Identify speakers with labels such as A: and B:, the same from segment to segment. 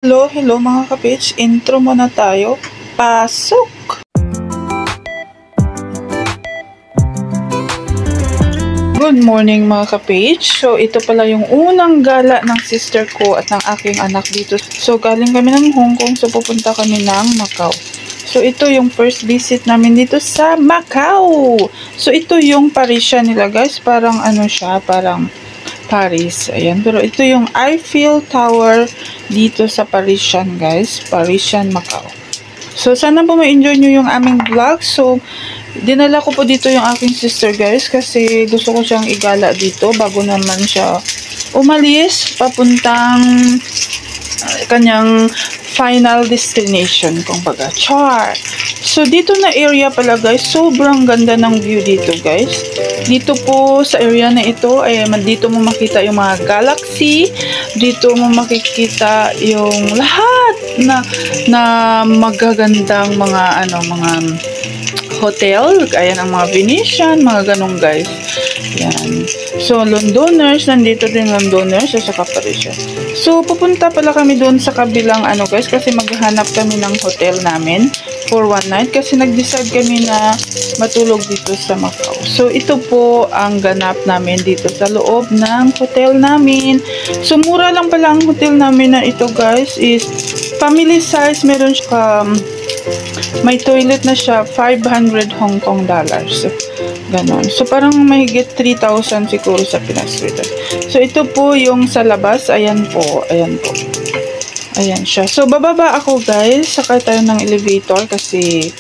A: Hello mga kapitch, intro muna tayo. Pasok! Good morning mga kapitch. So ito pala yung unang gala ng sister ko at ng aking anak dito. So galing kami ng Hong Kong, so pupunta kami ng Macau. So ito yung first visit namin dito sa Macau. So ito yung Parisian nila guys, parang ano siya, parang Paris. Ayan. Pero ito yung Eiffel Tower dito sa Parisian guys. Parisian Macau. So, sana po ma-enjoy nyo yung aming vlog. So, dinala ko po dito yung aking sister guys. Kasi gusto ko siyang igala dito bago naman siya umalis papuntang kanyang final destination. Kung baga, char. So, dito na area pala guys, sobrang ganda ng view dito guys. Dito po sa area na ito, ay dito mo makita yung mga galaxy. Dito mo makikita yung lahat na magagandang mga mga hotel. Ayan ang mga Venetian, mga ganong guys. Yan. So, Londoners, nandito din Londoners at saka Parisian. So, pupunta pala kami doon sa kabilang guys, kasi maghahanap kami ng hotel namin for one night kasi nag-decide kami na matulog dito sa Macau. So, ito po ang ganap namin dito sa loob ng hotel namin. So, mura lang pala ang hotel namin na ito guys, is family size. Meron siya, may toilet na siya, 500 Hong Kong dollars. Ganon. So, parang mahigit 3,000 siguro sa Pinas. So, ito po yung sa labas. Ayan po. Ayan po. Ayan siya. So, bababa ako guys. Sakay tayo ng elevator kasi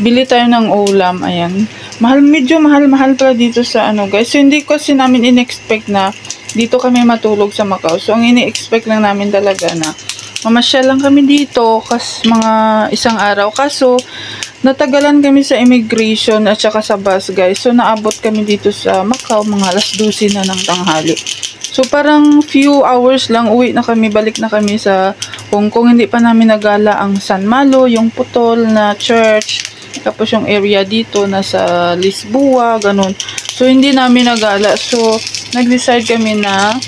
A: bili tayo ng ulam. Ayan. Medyo mahal pala dito sa guys. So, hindi kasi namin in-expect na dito kami matulog sa Macau. So, ang ini-expect lang namin talaga na mamasyal lang kami dito kasi mga isang araw. Kaso, natagalan kami sa immigration at saka sa bus guys. So, naabot kami dito sa Macau mga alas 12 na ng tanghali. So, parang few hours lang uwi na kami, balik na kami sa Hong Kong. Hindi pa namin nagala ang San Malo, yung Putol na church. Tapos yung area dito, nasa Lisboa, ganun. So, hindi namin nagala. So, nag-decide kami na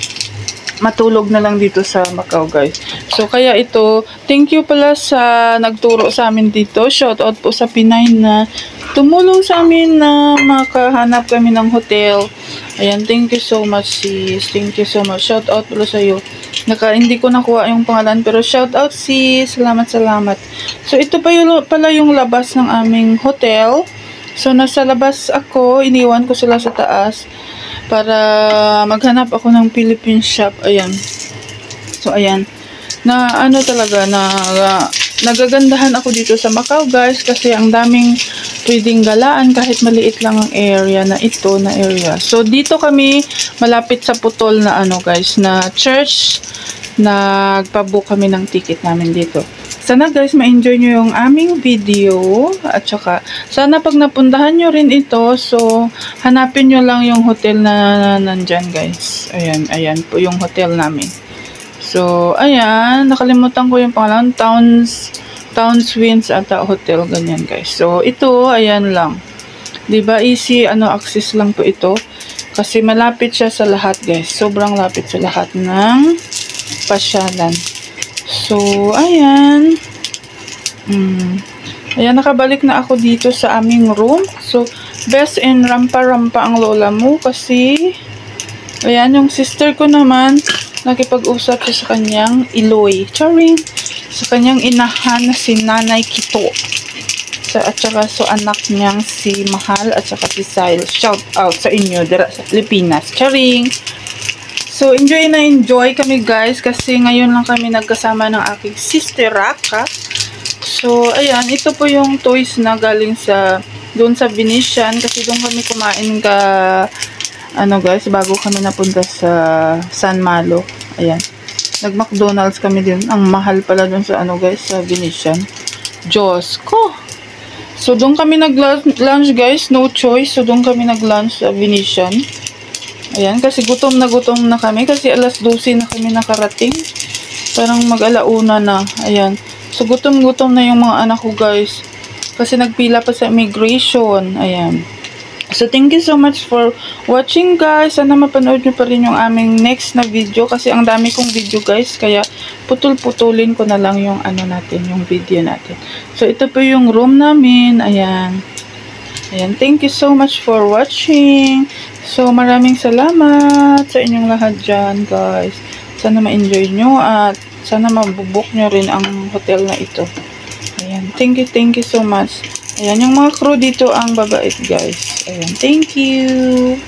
A: matulog na lang dito sa Macau guys. So kaya ito, thank you pala sa nagturo sa amin dito. Shout out po sa Pinay na tumulong sa amin na makahanap kami ng hotel. Ayan, thank you so much sis. Thank you so much. Shout out pala sa iyo. Hindi ko nakuha yung pangalan pero shout out sis. Salamat. So ito pa pala yung labas ng aming hotel. So nasa labas ako, iniwan ko sila sa taas para maghanap ako ng Philippine shop. Ayan. So, ayan. Talaga, nagagandahan ako dito sa Macau, guys, kasi ang daming pwedeng galaan kahit maliit lang ang area na ito, na area. So, dito kami, malapit sa Putol na guys, na church. Nagpabook kami ng ticket namin dito. Sana guys, ma-enjoy nyo yung aming video. At saka, sana pag napuntahan nyo rin ito, so, hanapin nyo lang yung hotel na nandyan guys. Ayan po yung hotel namin. So, ayan, nakalimutan ko yung pangalan, Towns Winds ata hotel, ganyan guys. So, ito, ayan lang. Diba, easy, access lang po ito. Kasi malapit siya sa lahat guys. Sobrang lapit sa lahat ng pasyalan. So, ayan. Ayan, nakabalik na ako dito sa aming room. So, best in rampa-rampa ang lola mo kasi, ayan, yung sister ko naman, nakipag-usap siya sa kanyang Iloy. Charing! Sa kanyang inahan na si Nanay Kito. At saka so anak niyang si Mahal at saka si Sile. Shout out sa inyo, dira sa Pilipinas. Charing! So, enjoy kami guys kasi ngayon lang kami nagkasama ng aking sister Raka. So, ayan, ito po yung toys na galing doon sa Venetian kasi doon kami kumain guys, bago kami napunta sa San Malo. Ayan. Nag-McDonald's kami din. Ang mahal pala doon sa guys, sa Venetian. Diyos ko! So, doon kami nag-lunch guys. No choice. So, doon kami nag-lunch sa Venetian. Ayan, kasi gutom na kami. Kasi alas 12 na kami nakarating. Parang mag-alauna na. Ayan. So, gutom na yung mga anak ko, guys. Kasi nagpila pa sa immigration. Ayan. So, thank you so much for watching, guys. Sana mapanood nyo pa rin yung aming next na video kasi ang dami kong video, guys. Kaya, putol-putulin ko na lang yung ano natin, yung video natin. So, ito po yung room namin. Ayan. Ayan. Thank you so much for watching. So, maraming salamat sa inyong lahat dyan, guys. Sana ma-enjoy nyo at sana mabubuk nyo rin ang hotel na ito. Ayan. Thank you so much. Ayan, yung mga crew dito ang babait, guys. Ayan, thank you.